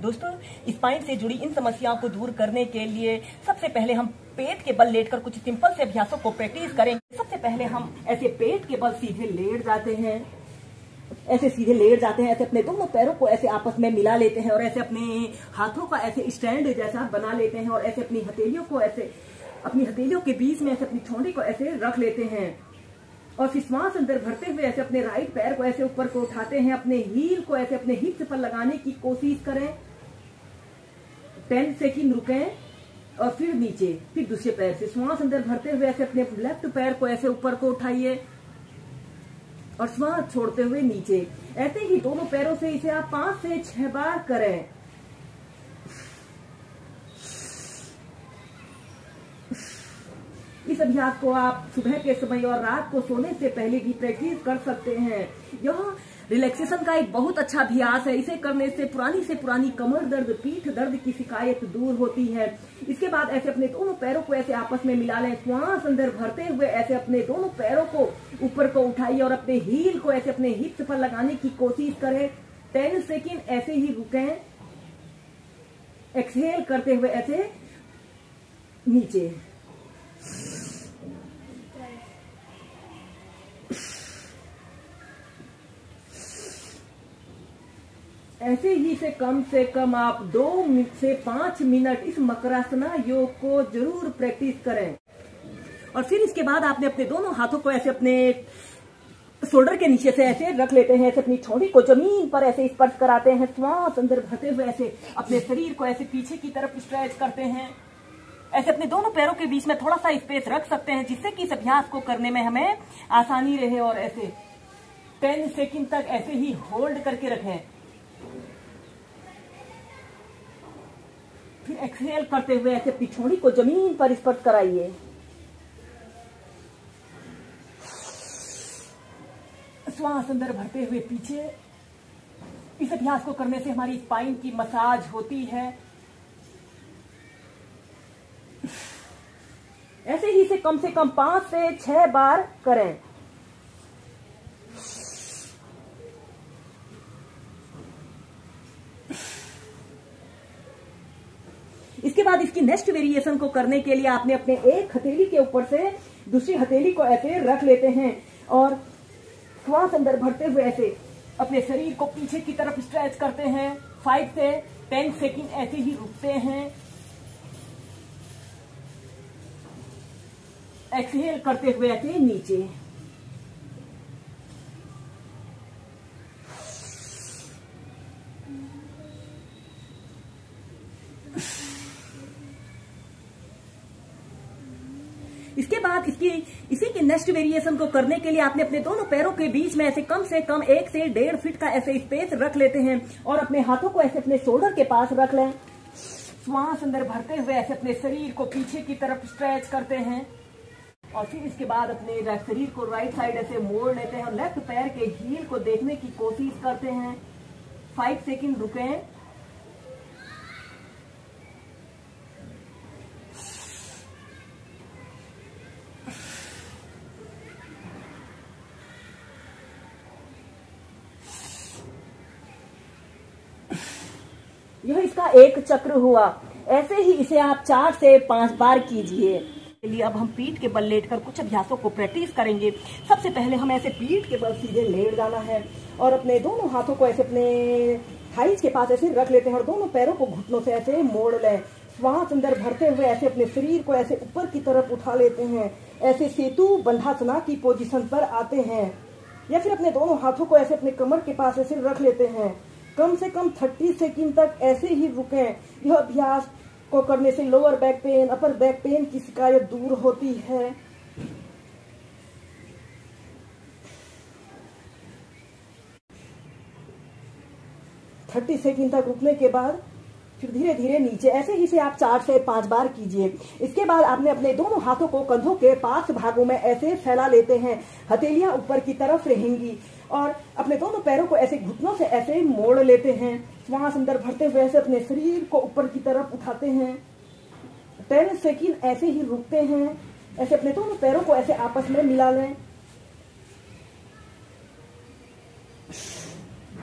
दोस्तों, स्पाइन से जुड़ी इन समस्याओं को दूर करने के लिए सबसे पहले हम पेट के बल लेटकर कुछ सिंपल से अभ्यासों को प्रैक्टिस करेंगे। सबसे पहले हम ऐसे पेट के बल सीधे लेट जाते हैं, ऐसे अपने दोनों पैरों को ऐसे आपस में मिला लेते हैं और ऐसे अपने हाथों का ऐसे स्टैंड जैसा बना लेते हैं और ऐसे अपनी हथेलियों को ऐसे अपनी हथेलियों के बीच में ऐसे अपनी ठोड़ी को ऐसे रख लेते हैं और फिर श्वास अंदर भरते हुए ऐसे अपने राइट पैर को ऐसे ऊपर को उठाते हैं, अपने हील को ऐसे अपने हिप्स पर लगाने की कोशिश करें। 10 सेकंड रुकें और फिर नीचे, फिर दूसरे पैर से श्वास अंदर भरते हुए ऐसे अपने लेफ्ट पैर को ऐसे ऊपर को उठाइए और श्वास छोड़ते हुए नीचे। ऐसे ही दोनों पैरों से इसे आप 5 से 6 बार करें। इस अभ्यास को आप सुबह के समय और रात को सोने से पहले भी प्रैक्टिस कर सकते हैं। यह रिलैक्सेशन का एक बहुत अच्छा अभ्यास है। इसे करने से पुरानी कमर दर्द, पीठ दर्द की शिकायत दूर होती है। इसके बाद ऐसे अपने दोनों पैरों को ऐसे आपस में मिला लें। श्वास अंदर भरते हुए ऐसे अपने दोनों पैरों को ऊपर को उठाइए और अपने हील को ऐसे अपने हिप्स पर लगाने की कोशिश करें। 10 सेकंड ऐसे ही रुकें। एक्सहेल करते हुए ऐसे नीचे। ऐसे ही से कम आप 2 से 5 मिनट इस मकरासना योग को जरूर प्रैक्टिस करें। और फिर इसके बाद आपने अपने दोनों हाथों को ऐसे अपने शोल्डर के नीचे से ऐसे रख लेते हैं, ऐसे अपनी ठोड़ी को जमीन पर ऐसे स्पर्श कराते हैं। श्वास अंदर भरते हुए ऐसे अपने शरीर को ऐसे पीछे की तरफ स्ट्रेच करते हैं। ऐसे अपने दोनों पैरों के बीच में थोड़ा सा स्पेस रख सकते हैं जिससे कि इस अभ्यास को करने में हमें आसानी रहे। और ऐसे 10 सेकंड तक ऐसे ही होल्ड करके रखें। फिर एक्सहेल करते हुए ऐसे पिछोड़ी को जमीन पर स्पर्श कराइए। श्वास अंदर भरते हुए पीछे। इस अभ्यास को करने से हमारी स्पाइन की मसाज होती है। ऐसे ही से कम 5 से 6 बार करें। इसके बाद इसकी नेक्स्ट वेरिएशन को करने के लिए आपने अपने एक हथेली के ऊपर से दूसरी हथेली को ऐसे रख लेते हैं और श्वास अंदर भरते हुए ऐसे अपने शरीर को पीछे की तरफ स्ट्रेच करते हैं। 5 से 10 सेकंड ऐसे ही रुकते हैं। एक्सहेल करते हुए ऐसे नीचे। इसके बाद इसी की नेक्स्ट वेरिएशन को करने के लिए आपने अपने दोनों पैरों के बीच में ऐसे कम से कम 1 से 1.5 फीट का ऐसे स्पेस रख लेते हैं और अपने हाथों को ऐसे अपने शोल्डर के पास रख लें। श्वास अंदर भरते हुए ऐसे अपने शरीर को पीछे की तरफ स्ट्रेच करते हैं और फिर इसके बाद अपने शरीर को राइट साइड ऐसे मोड़ लेते हैं और लेफ्ट पैर के हील को देखने की कोशिश करते हैं। 5 सेकंड रुकें। यह इसका एक चक्र हुआ। ऐसे ही इसे आप 4 से 5 बार कीजिए। चलिए अब हम पीठ के बल लेटकर कुछ अभ्यासों को प्रैक्टिस करेंगे। सबसे पहले हम ऐसे पीठ के बल सीधे लेट जाना है और अपने दोनों हाथों को ऐसे अपने थाइज के पास ऐसे रख लेते हैं और दोनों पैरों को घुटनों से ऐसे मोड़ लें। श्वास अंदर भरते हुए ऐसे अपने शरीर को ऐसे ऊपर की तरफ उठा लेते हैं। ऐसे सेतु बंधासना की पोजीशन पर आते हैं या फिर अपने दोनों हाथों को ऐसे अपने कमर के पास ऐसे रख लेते हैं। कम से कम 30 सेकंड तक ऐसे ही रुकें। यह अभ्यास को करने से lower back pain, upper back pain की शिकायत दूर होती है। थर्टी सेकंड तक रुकने के बाद फिर धीरे धीरे नीचे। ऐसे ही से आप 4 से 5 बार कीजिए। इसके बाद आपने अपने दोनों हाथों को कंधों के पास भागों में ऐसे फैला लेते हैं। हथेलियां ऊपर की तरफ रहेंगी और अपने दोनों पैरों को ऐसे घुटनों से ऐसे मोड़ लेते हैं। श्वास अंदर भरते हुए ऐसे अपने शरीर को ऊपर की तरफ उठाते हैं। 10 सेकंड ऐसे ही रुकते हैं। ऐसे अपने दोनों पैरों को ऐसे आपस में मिला लें।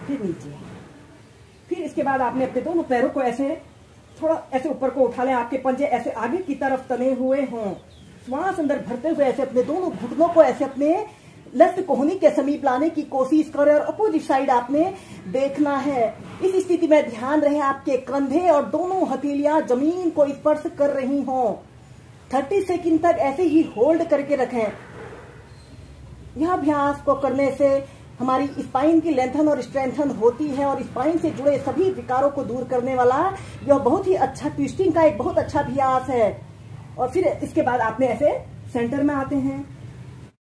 फिर नीचे, फिर इसके बाद आपने अपने दोनों पैरों को ऐसे थोड़ा ऐसे ऊपर को उठा लें, आपके पंजे ऐसे आगे की तरफ तने हुए हों। श्वास अंदर भरते हुए ऐसे अपने दोनों घुटनों को ऐसे अपने लेफ्ट कोहनी के समीप लाने की कोशिश करें और अपोजिट साइड आपने देखना है। इस स्थिति में ध्यान रहे आपके कंधे और दोनों हथेलियां जमीन को स्पर्श कर रही हों। 30 सेकंड तक ऐसे ही होल्ड करके रखें। यह अभ्यास को करने से हमारी स्पाइन की लेंथन और स्ट्रेंथन होती है और स्पाइन से जुड़े सभी विकारों को दूर करने वाला यह बहुत ही अच्छा ट्विस्टिंग का एक बहुत अच्छा अभ्यास है। और फिर इसके बाद आपने ऐसे सेंटर में आते हैं।